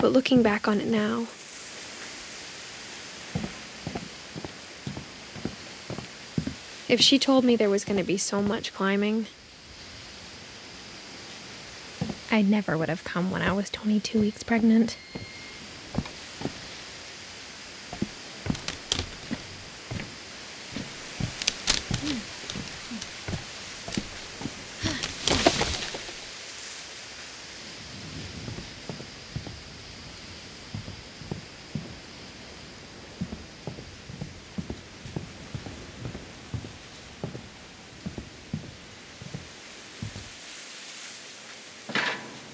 But looking back on it now, if she told me there was going to be so much climbing, I never would have come when I was 22 weeks pregnant.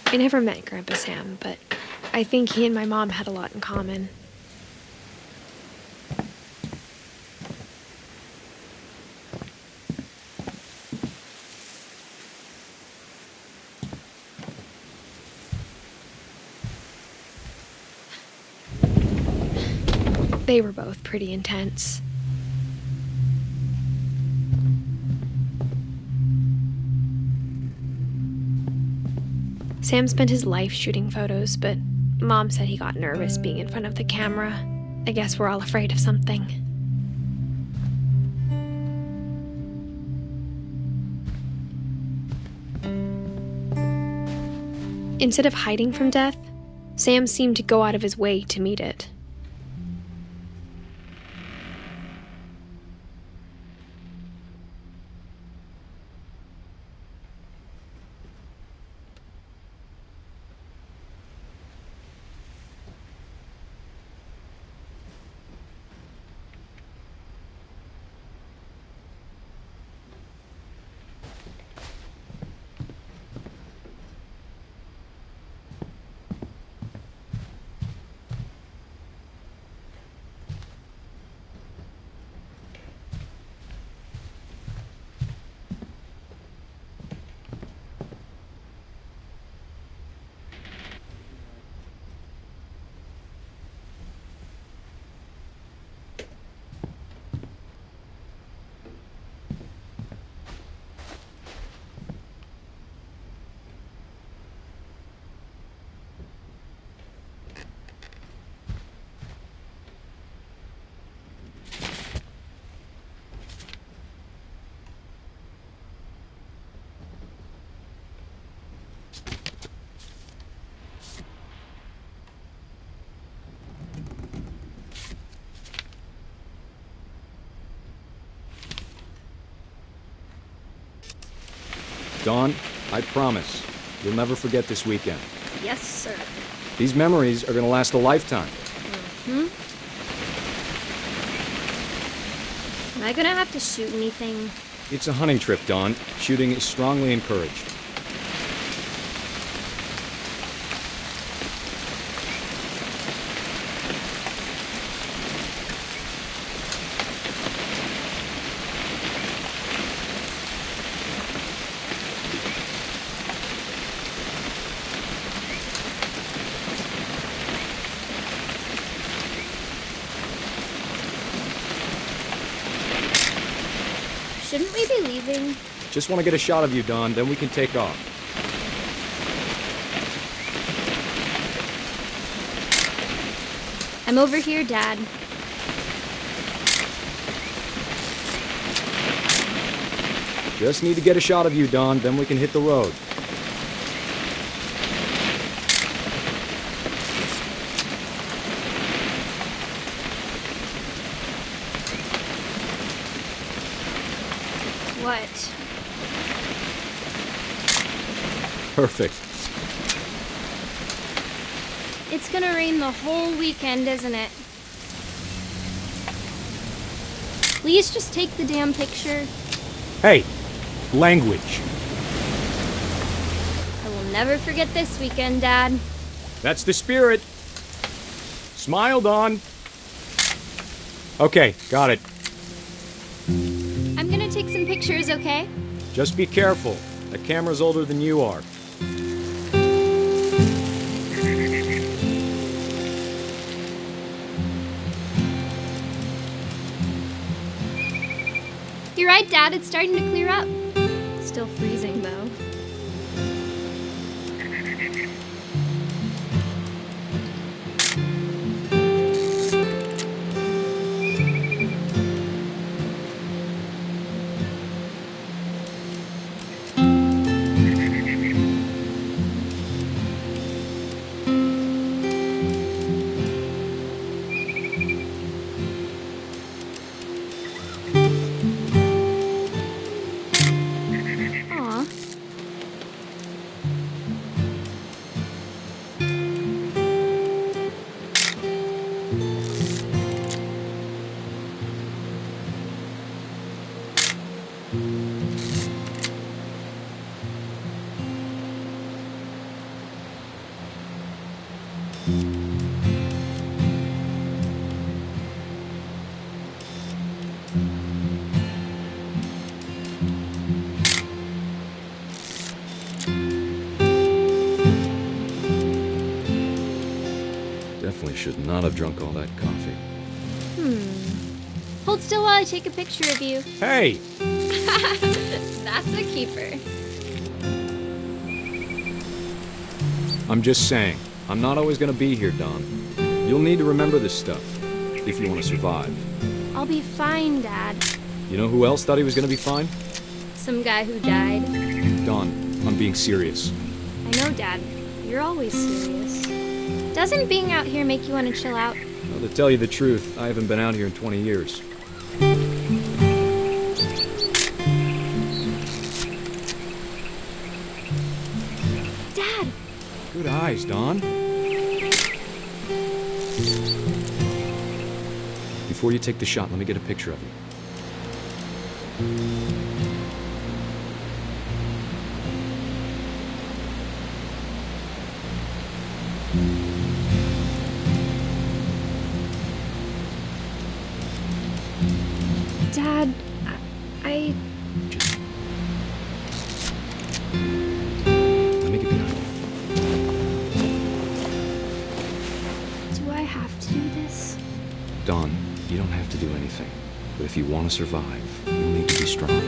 I never met Grandpa Sam, but I think he and my mom had a lot in common. They were both pretty intense. Sam spent his life shooting photos, but Mom said he got nervous being in front of the camera. I guess we're all afraid of something. Instead of hiding from death, Sam seemed to go out of his way to meet it. Dawn, I promise, you'll never forget this weekend. Yes, sir. These memories are gonna last a lifetime. Am I gonna have to shoot anything? It's a hunting trip, Dawn. Shooting is strongly encouraged. Shouldn't we be leaving? Just want to get a shot of you, Dawn, then we can take off. I'm over here, Dad. Just need to get a shot of you, Dawn, then we can hit the road. What? Perfect. It's gonna rain the whole weekend, isn't it? Please just take the damn picture. Hey, language. I will never forget this weekend, Dad. That's the spirit. Smile, Dawn. Okay, got it. I'm gonna take some pictures, okay? Just be careful. The camera's older than you are. You're right, Dad. It's starting to clear up. Still freezing, though. Definitely should not have drunk all that coffee. Hold still while I take a picture of you. Hey! That's a keeper. I'm just saying, I'm not always gonna be here, Don. You'll need to remember this stuff, if you want to survive. I'll be fine, Dad. You know who else thought he was gonna be fine? Some guy who died. Don, I'm being serious. I know, Dad. You're always serious. Doesn't being out here make you want to chill out? Well, to tell you the truth, I haven't been out here in 20 years. Dad! Good eyes, Don. Before you take the shot, let me get a picture of you. Dad, I... Just... Let me get behind you. Do I have to do this? Don, you don't have to do anything. But if you want to survive, you'll need to be strong.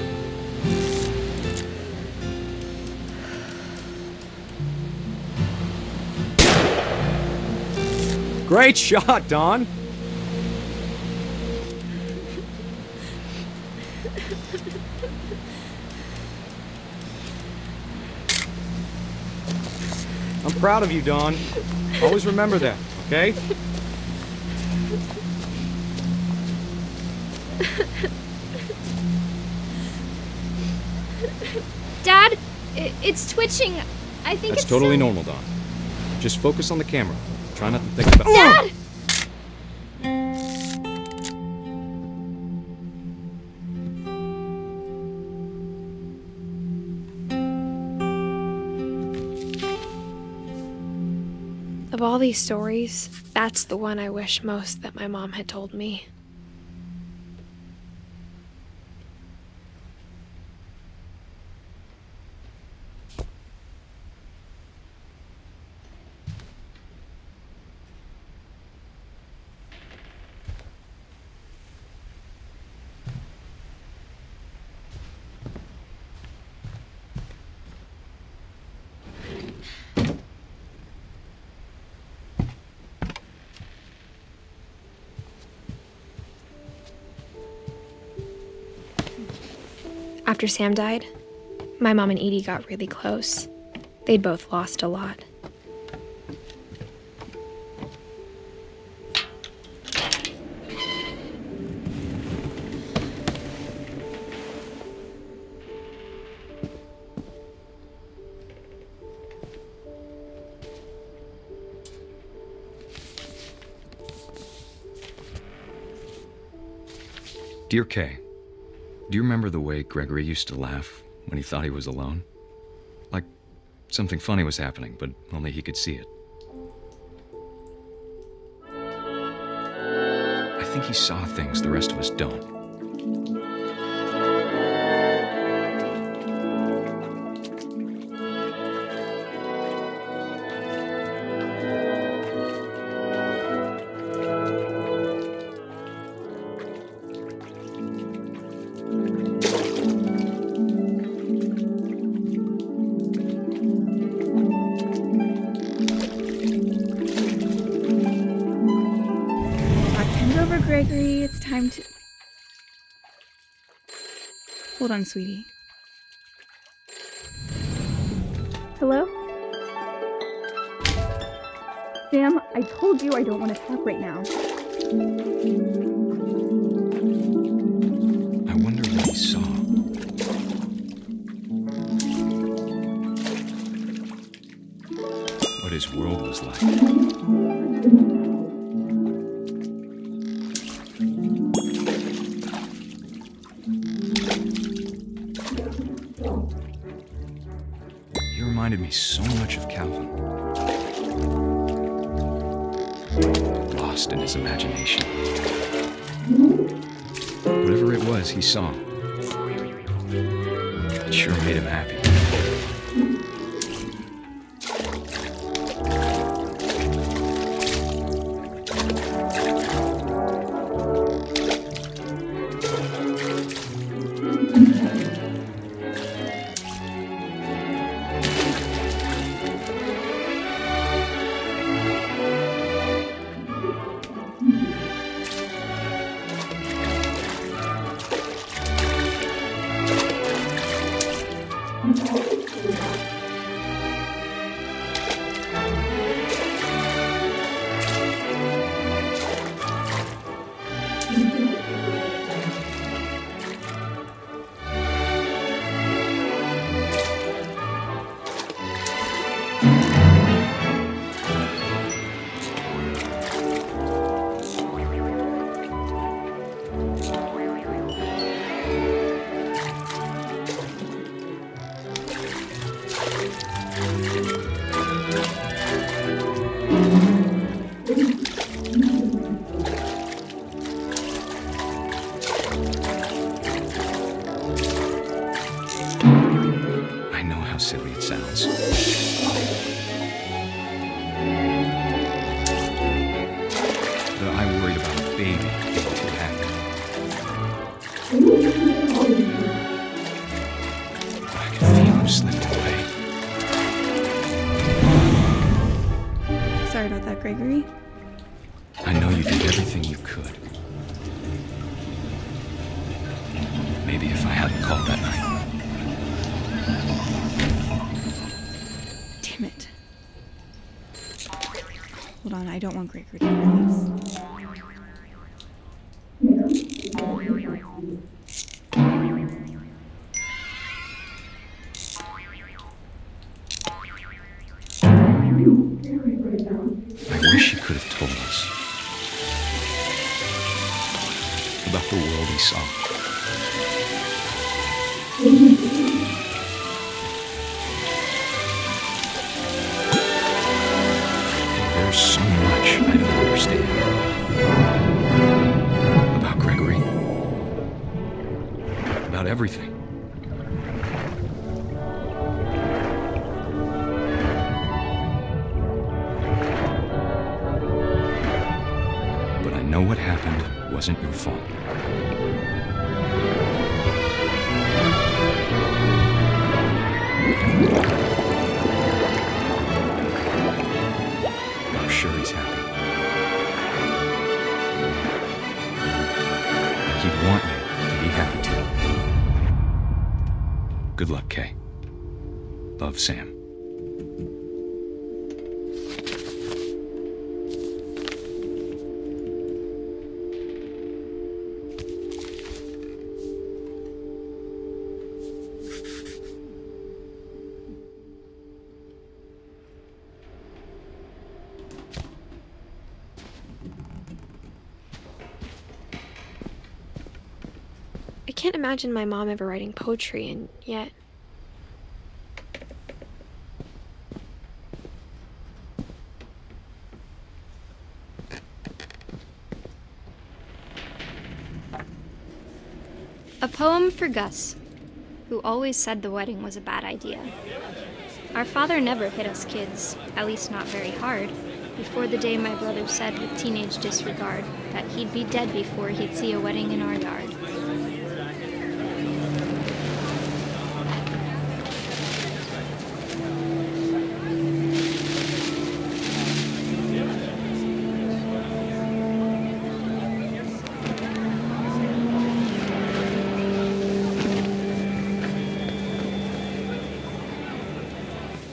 Great shot, Don! I'm proud of you, Don. Always remember that, okay? Dad, it's twitching. I think That's it's totally still... normal, Don. Just focus on the camera. Try not to think about... Dad! Of all these stories, that's the one I wish most that my mom had told me. After Sam died, my mom and Edie got really close. They'd both lost a lot. Dear Kay, do you remember the way Gregory used to laugh when he thought he was alone? Like something funny was happening, but only he could see it. I think he saw things the rest of us don't. Gregory, it's time to... Hold on, sweetie. Hello? Sam, I told you I don't want to talk right now. I wonder what he saw. What his world was like. He reminded me so much of Calvin. lost in his imagination. Whatever it was he saw, it sure made him happy. I know how silly it sounds. But I worried about a baby getting too happy. I could feel him slipping away. Sorry about that, Gregory. I know you did everything you could. Maybe if I hadn't called that night. Damn it. Hold on, I don't want Gregory to hear this. I wish he could have told us about the world he saw. There's so much I don't understand about Gregory, about everything. But I know what happened wasn't your fault. I'm sure he's happy. He'd want you to be happy too. Good luck, Kay. Love, Sam. I can't imagine my mom ever writing poetry, and yet... A poem for Gus, who always said the wedding was a bad idea. Our father never hit us kids, at least not very hard, before the day my brother said with teenage disregard that he'd be dead before he'd see a wedding in our yard.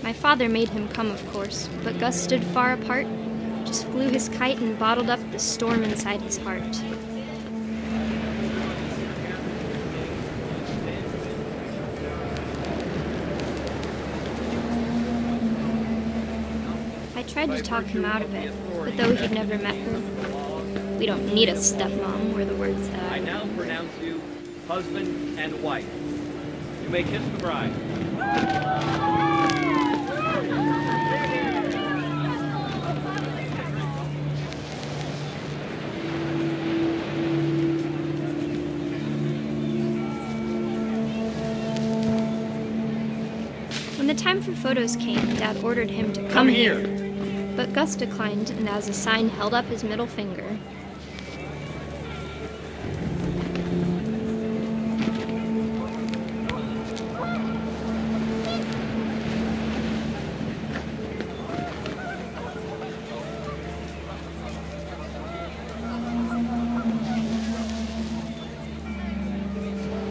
My father made him come, of course, but Gus stood far apart, just flew his kite and bottled up the storm inside his heart. I tried to talk him out of it, but though he'd never met her, "We don't need a stepmom," were the words that I now pronounce you husband and wife. You may kiss the bride. When the time for photos came, Dad ordered him to Come here. But Gus declined, and as a sign held up his middle finger.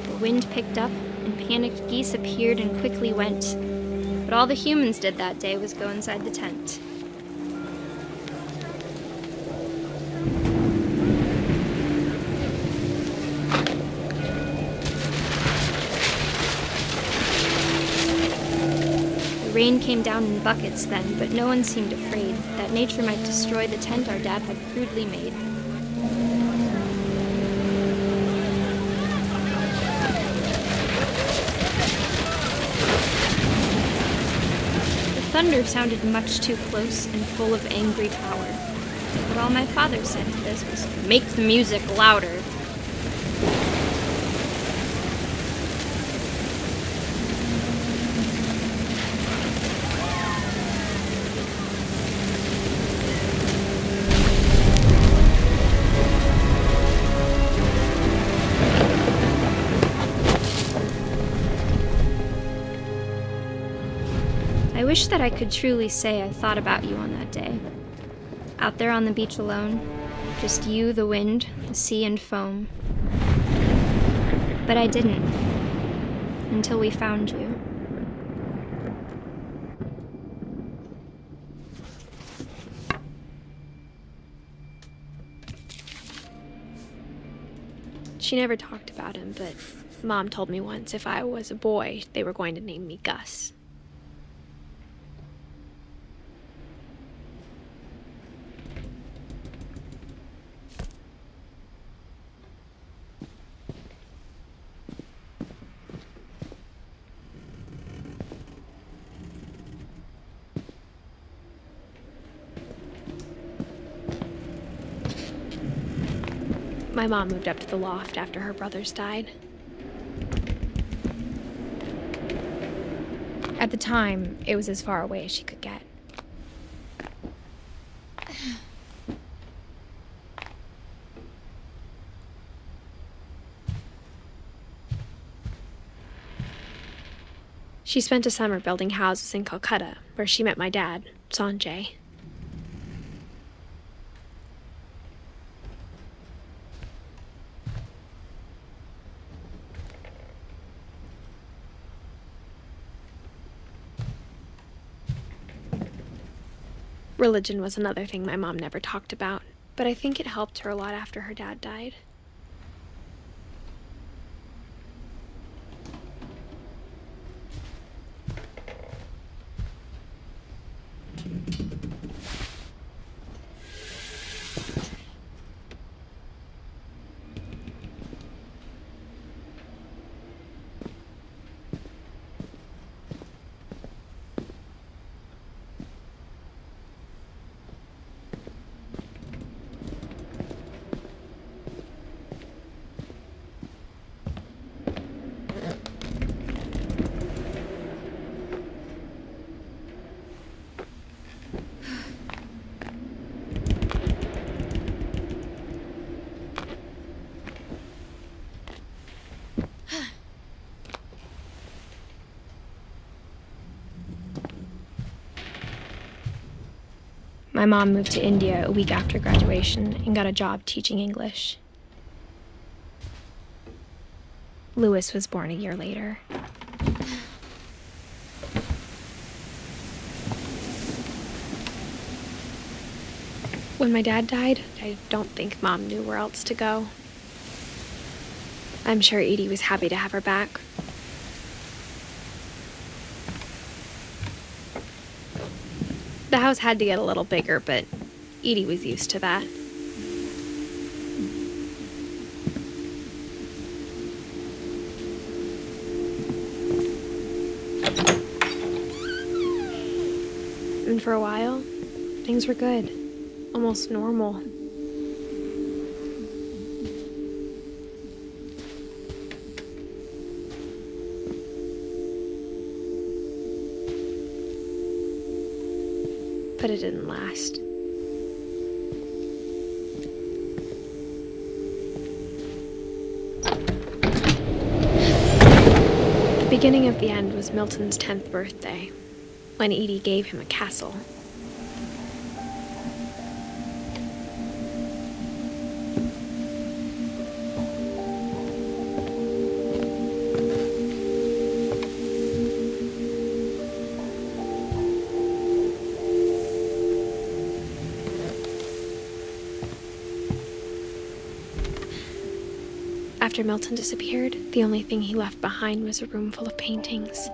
The wind picked up, and panicked geese appeared and quickly went. But all the humans did that day was go inside the tent. The rain came down in buckets then, but no one seemed afraid that nature might destroy the tent our dad had crudely made. Thunder sounded much too close and full of angry power. But all my father said to this was, "Make the music louder." I wish that I could truly say I thought about you on that day. Out there on the beach alone, just you, the wind, the sea, and foam. But I didn't, until we found you. She never talked about him, but Mom told me once if I was a boy, they were going to name me Gus. My mom moved up to the loft after her brothers died. At the time, it was as far away as she could get. She spent a summer building houses in Calcutta, where she met my dad, Sanjay. Religion was another thing my mom never talked about, but I think it helped her a lot after her dad died. My mom moved to India a week after graduation and got a job teaching English. Louis was born a year later. When my dad died, I don't think Mom knew where else to go. I'm sure Edie was happy to have her back. The house had to get a little bigger, but Edie was used to that. And for a while, things were good, almost normal. but it didn't last. The beginning of the end was Milton's 10th birthday, when Edie gave him a castle. After Milton disappeared, the only thing he left behind was a room full of paintings.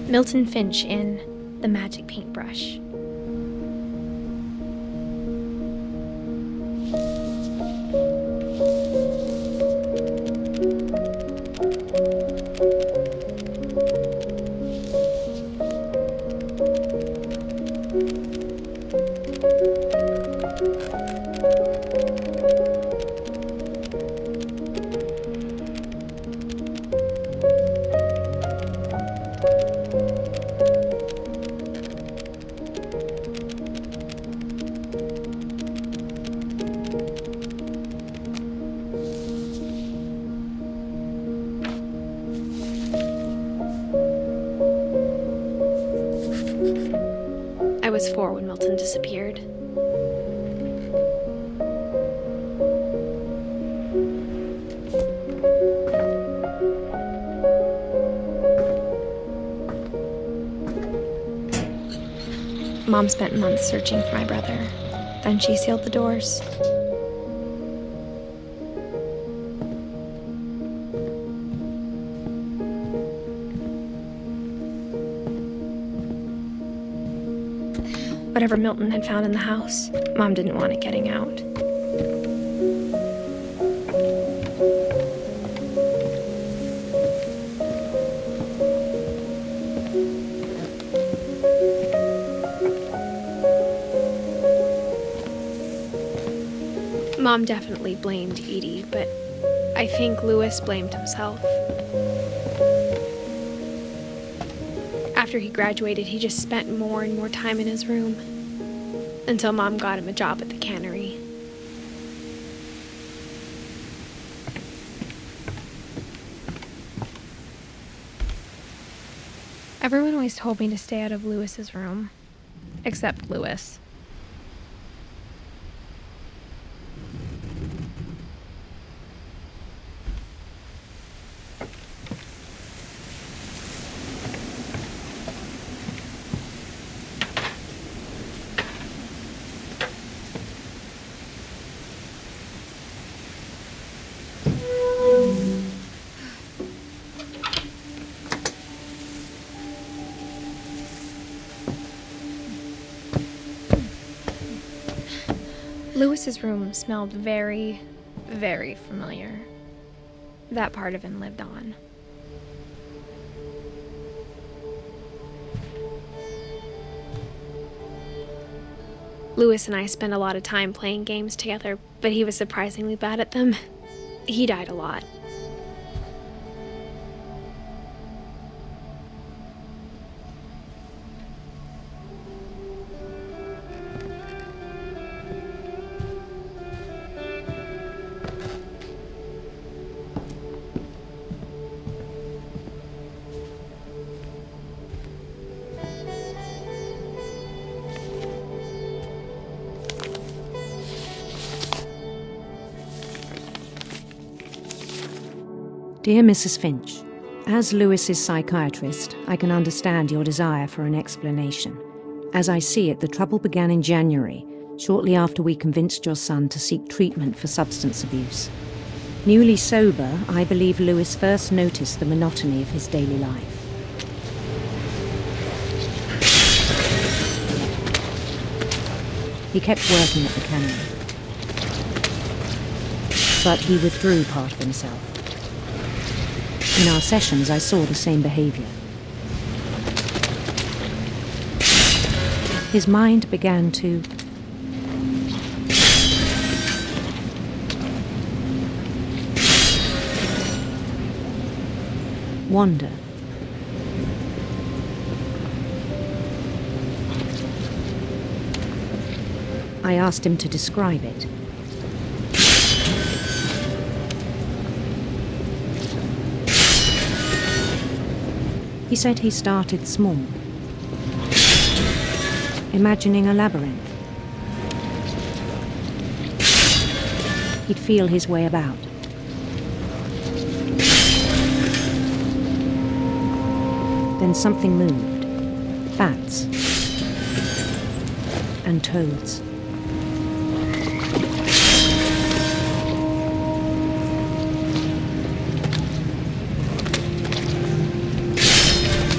Milton Finch in The Magic Paintbrush. I was 4 when Milton disappeared. Mom spent months searching for my brother. Then she sealed the doors. Whatever Milton had found in the house, Mom didn't want it getting out. Mom definitely blamed Edie, but I think Louis blamed himself. After he graduated, he just spent more and more time in his room, until Mom got him a job at the cannery. Everyone always told me to stay out of Louis's room, except Louis. Louis's room smelled very, very familiar. That part of him lived on. Louis and I spent a lot of time playing games together, but he was surprisingly bad at them. He died a lot. Dear Mrs. Finch, as Lewis's psychiatrist, I can understand your desire for an explanation. As I see it, the trouble began in January, shortly after we convinced your son to seek treatment for substance abuse. Newly sober, I believe Lewis first noticed the monotony of his daily life. He kept working at the cannery, but he withdrew part of himself. In our sessions, I saw the same behavior. His mind began to wander. I asked him to describe it. He said he started small, imagining a labyrinth. He'd feel his way about. Then something moved. Bats and toads.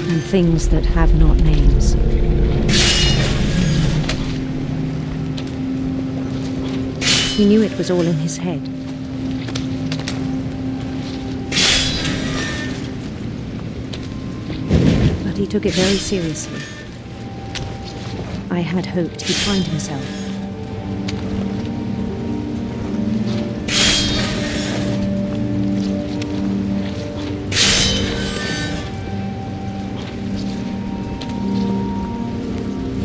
And things that have not names. He knew it was all in his head. But he took it very seriously. I had hoped he'd find himself.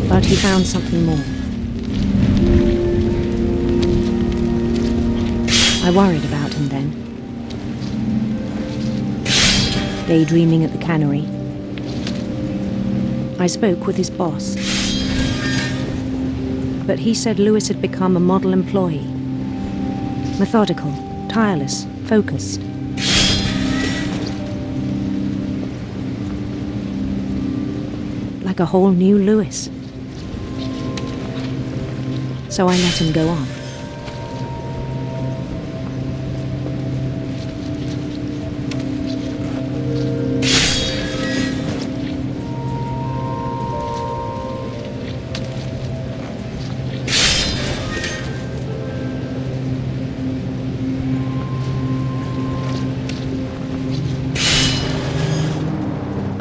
But he found something more. I worried about him then. Daydreaming at the cannery. I spoke with his boss. But he said Lewis had become a model employee. Methodical, tireless, focused. Like a whole new Lewis. So I let him go on.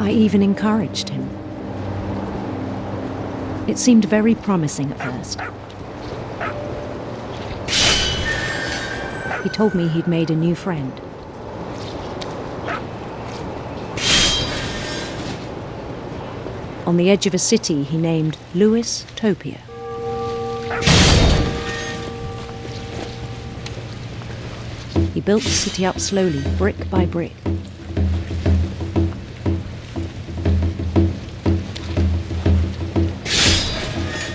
I even encouraged him. It seemed very promising at first. He told me he'd made a new friend. On the edge of a city he named Lewis Topia. He built the city up slowly, brick by brick.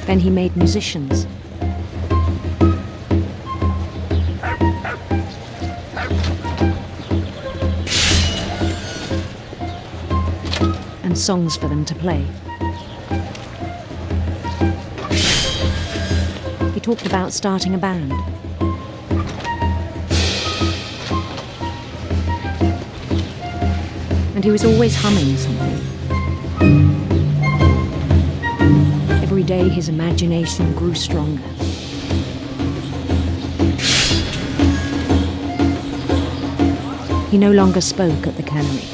Then he made musicians. And songs for them to play. He talked about starting a band. And he was always humming something. Every day his imagination grew stronger. He no longer spoke at the cannery.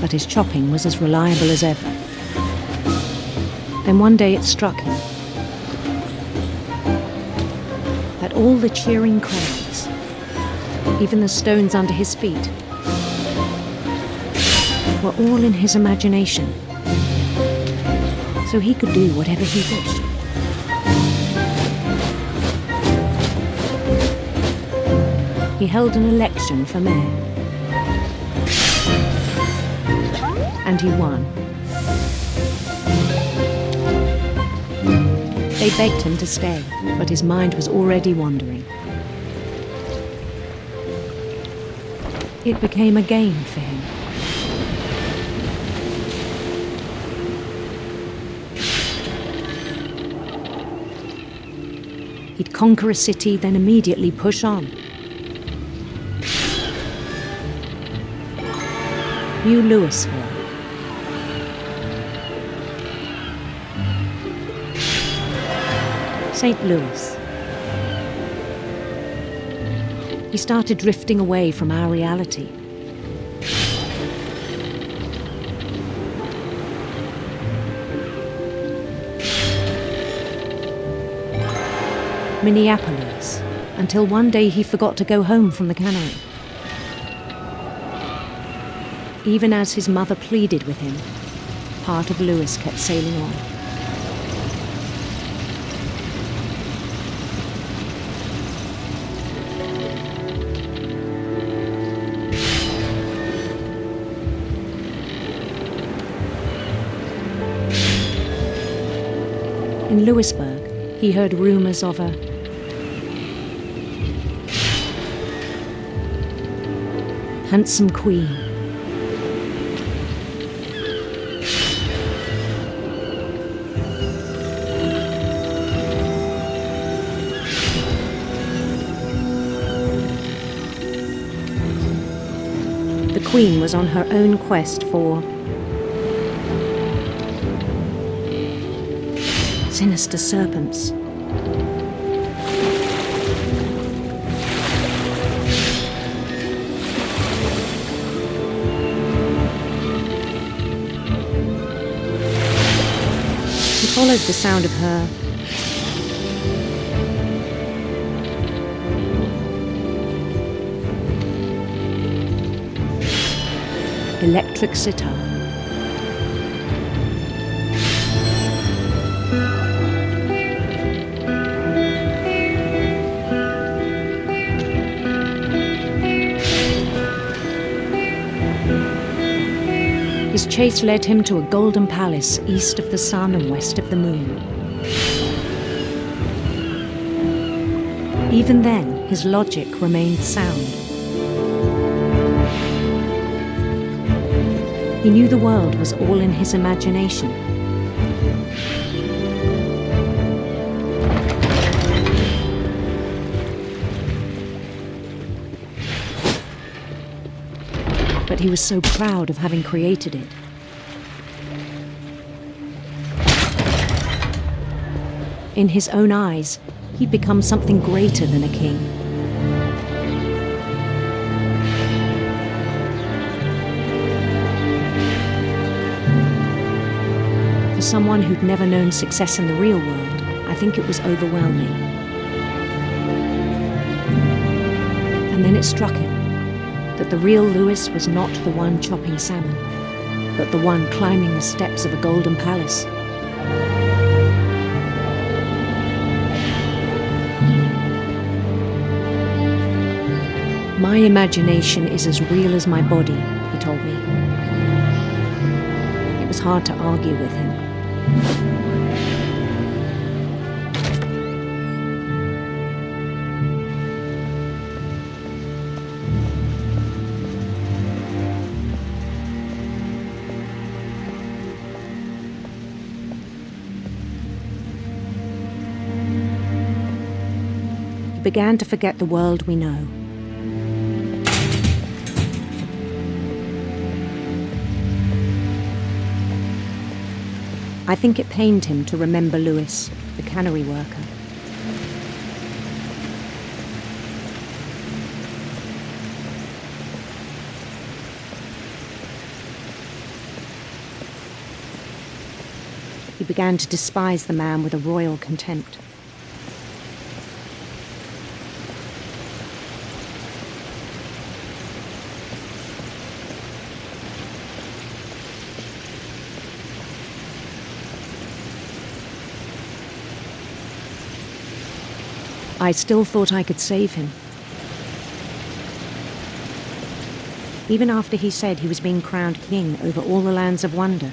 But his chopping was as reliable as ever. Then one day it struck him that all the cheering crowds, even the stones under his feet, were all in his imagination. So he could do whatever he wished. He held an election for mayor. And he won. They begged him to stay, but his mind was already wandering. It became a game for him. He'd conquer a city, then immediately push on. New Louisville. St. Louis. He started drifting away from our reality. Minneapolis, until one day he forgot to go home from the cannery. Even as his mother pleaded with him, part of Louis kept sailing on. In Louisburg, he heard rumors of a handsome queen. The queen was on her own quest for sinister serpents. He followed the sound of her electric sitar. His chase led him to a golden palace east of the sun and west of the moon. Even then, his logic remained sound. He knew the world was all in his imagination. But he was so proud of having created it. In his own eyes, he'd become something greater than a king. For someone who'd never known success in the real world, I think it was overwhelming. And then it struck him that the real Louis was not the one chopping salmon, but the one climbing the steps of a golden palace. My imagination is as real as my body, he told me. It was hard to argue with him. He began to forget the world we know. I think it pained him to remember Louis, the cannery worker. He began to despise the man with a royal contempt. I still thought I could save him. Even after he said he was being crowned king over all the lands of wonder.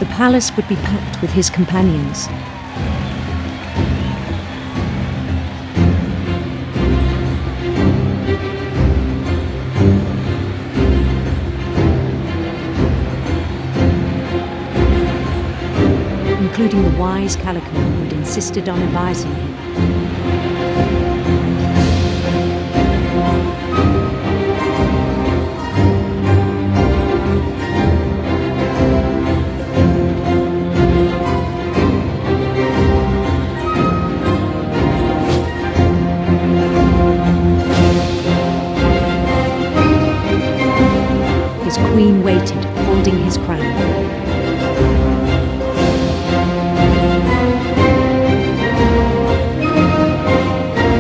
The palace would be packed with his companions. including the wise Calico who had insisted on advising him. His queen waited, holding his crown.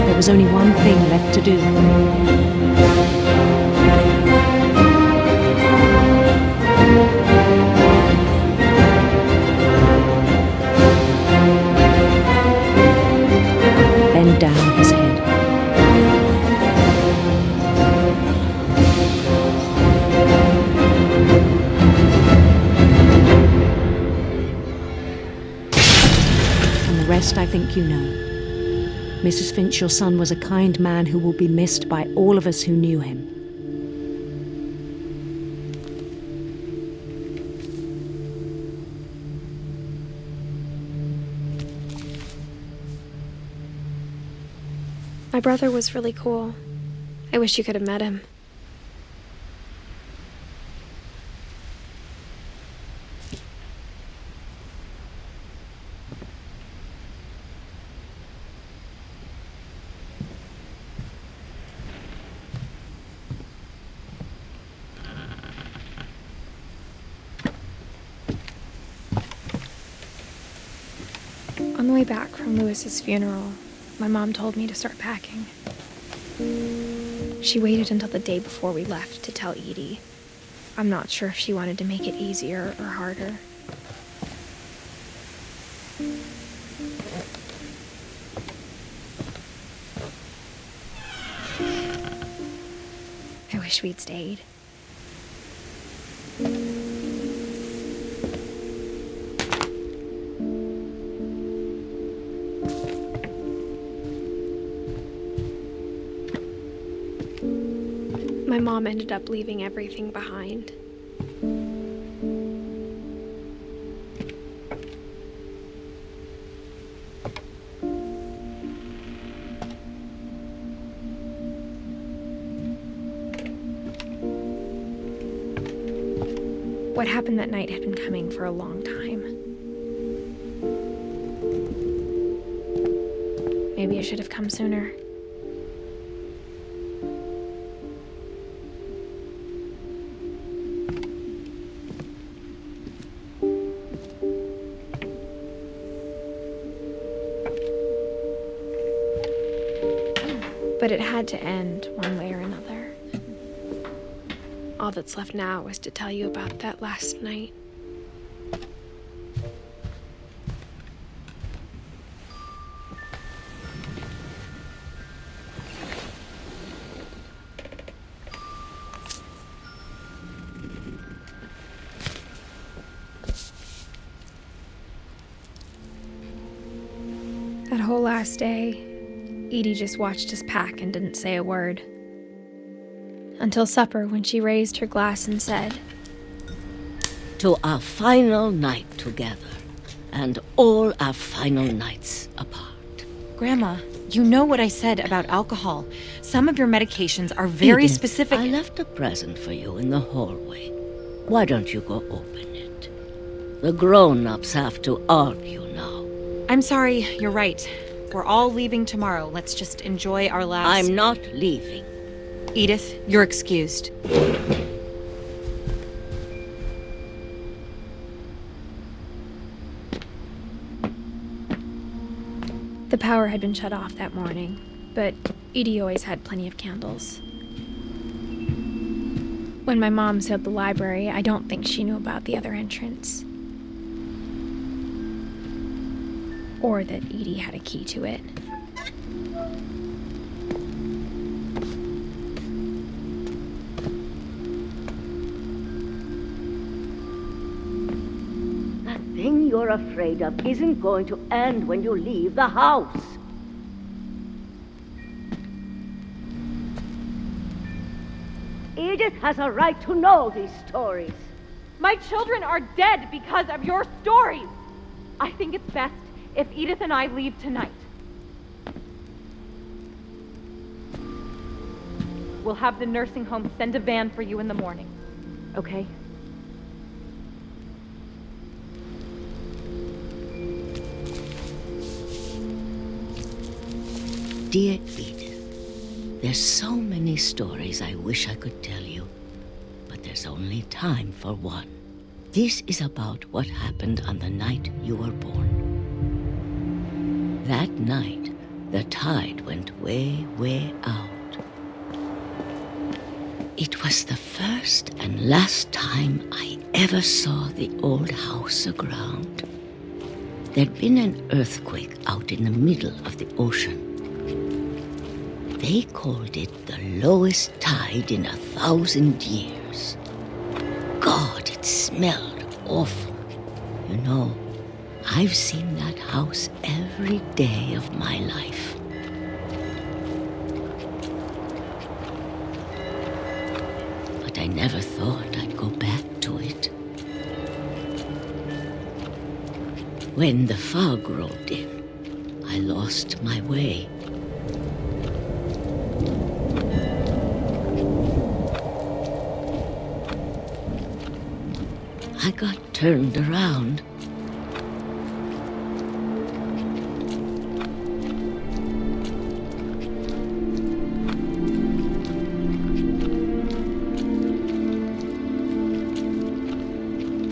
There was only one thing left to do. Bend down his head. And the rest I think you know. Mrs. Finch, your son was a kind man who will be missed by all of us who knew him. My brother was really cool. I wish you could have met him. On the way back from Lewis's funeral, my mom told me to start packing. She waited until the day before we left to tell Edie. I'm not sure if she wanted to make it easier or harder. I wish we'd stayed. My mom ended up leaving everything behind. What happened that night had been coming for a long time. Maybe I should have come sooner. But it had to end one way or another. All that's left now is to tell you about that last night. That whole last day, Edie just watched us pack and didn't say a word. Until supper, when she raised her glass and said, "To our final night together, and all our final nights apart." Grandma, you know what I said about alcohol. Some of your medications are very Edith, specific. I left a present for you in the hallway. Why don't you go open it? The grown-ups have to argue now. I'm sorry, you're right. We're all leaving tomorrow. Let's just enjoy our last... I'm not leaving. Edith, you're excused. The power had been shut off that morning, but Edie always had plenty of candles. When my mom sealed the library, I don't think she knew about the other entrance. Or that Edie had a key to it. That thing you're afraid of isn't going to end when you leave the house. Edith has a right to know these stories. My children are dead because of your stories. I think it's best if Edith and I leave tonight. We'll have the nursing home send a van for you in the morning, okay? Dear Edith, there's so many stories I wish I could tell you, but there's only time for one. This is about what happened on the night you were born. That night, the tide went way, way out. It was the first and last time I ever saw the old house aground. There'd been an earthquake out in the middle of the ocean. They called it the lowest tide in 1,000 years. God, it smelled awful. You know, I've seen that house every day of my life. But I never thought I'd go back to it. When the fog rolled in, I lost my way. I got turned around.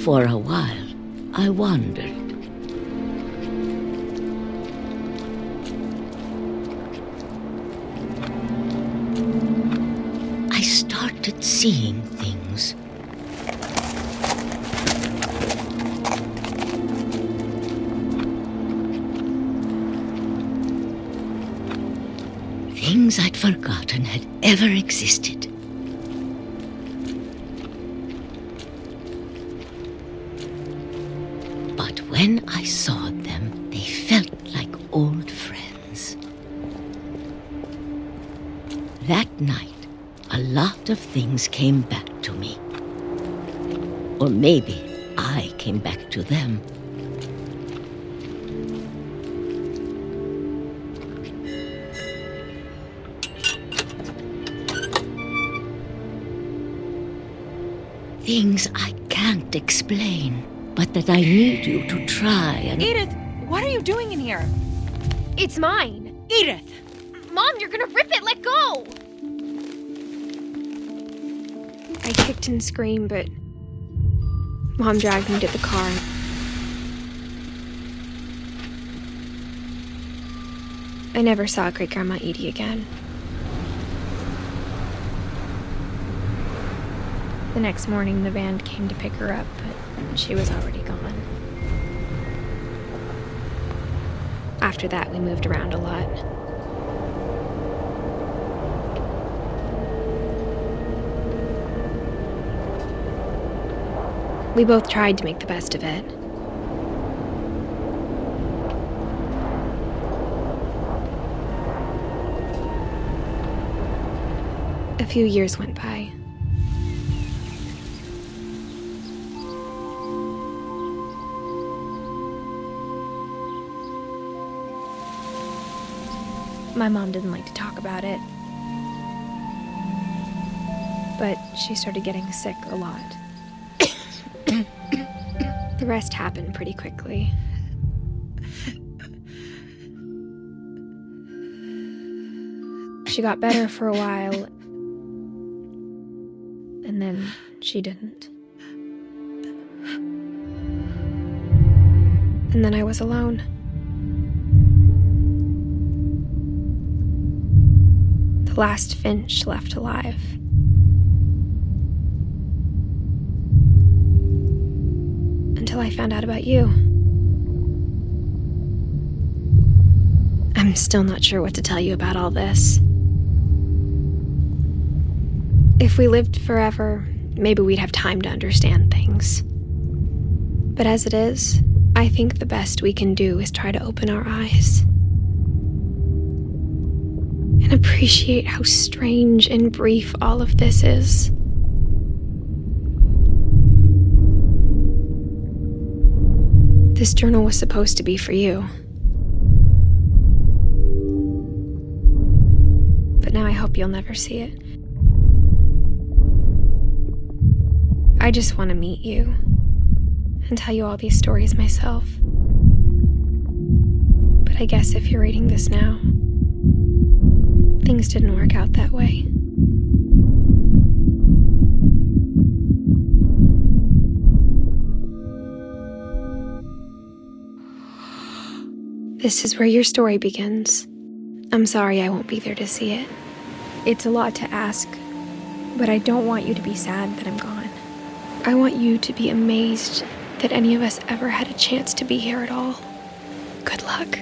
For a while, I wandered. I started seeing things. Things I'd forgotten had ever existed. But when I saw them, they felt like old friends. That night, a lot of things came back to me. Or maybe I came back to them. Things I can't explain, but that I need you to try and... Edith, what are you doing in here? It's mine. Edith! Mom, you're gonna rip it! Let go! I kicked and screamed, but Mom dragged me to the car. I never saw Great-Grandma Edie again. The next morning, the van came to pick her up, but she was already gone. After that, we moved around a lot. We both tried to make the best of it. A few years went by. My mom didn't like to talk about it, but she started getting sick a lot. The rest happened pretty quickly. She got better for a while, and then she didn't. And then I was alone. The last Finch left alive. Until I found out about you. I'm still not sure what to tell you about all this. If we lived forever, maybe we'd have time to understand things. But as it is, I think the best we can do is try to open our eyes. And appreciate how strange and brief all of this is. This journal was supposed to be for you. But now I hope you'll never see it. I just want to meet you and tell you all these stories myself. But I guess if you're reading this now, things didn't work out that way. This is where your story begins. I'm sorry I won't be there to see it. It's a lot to ask, but I don't want you to be sad that I'm gone. I want you to be amazed that any of us ever had a chance to be here at all. Good luck.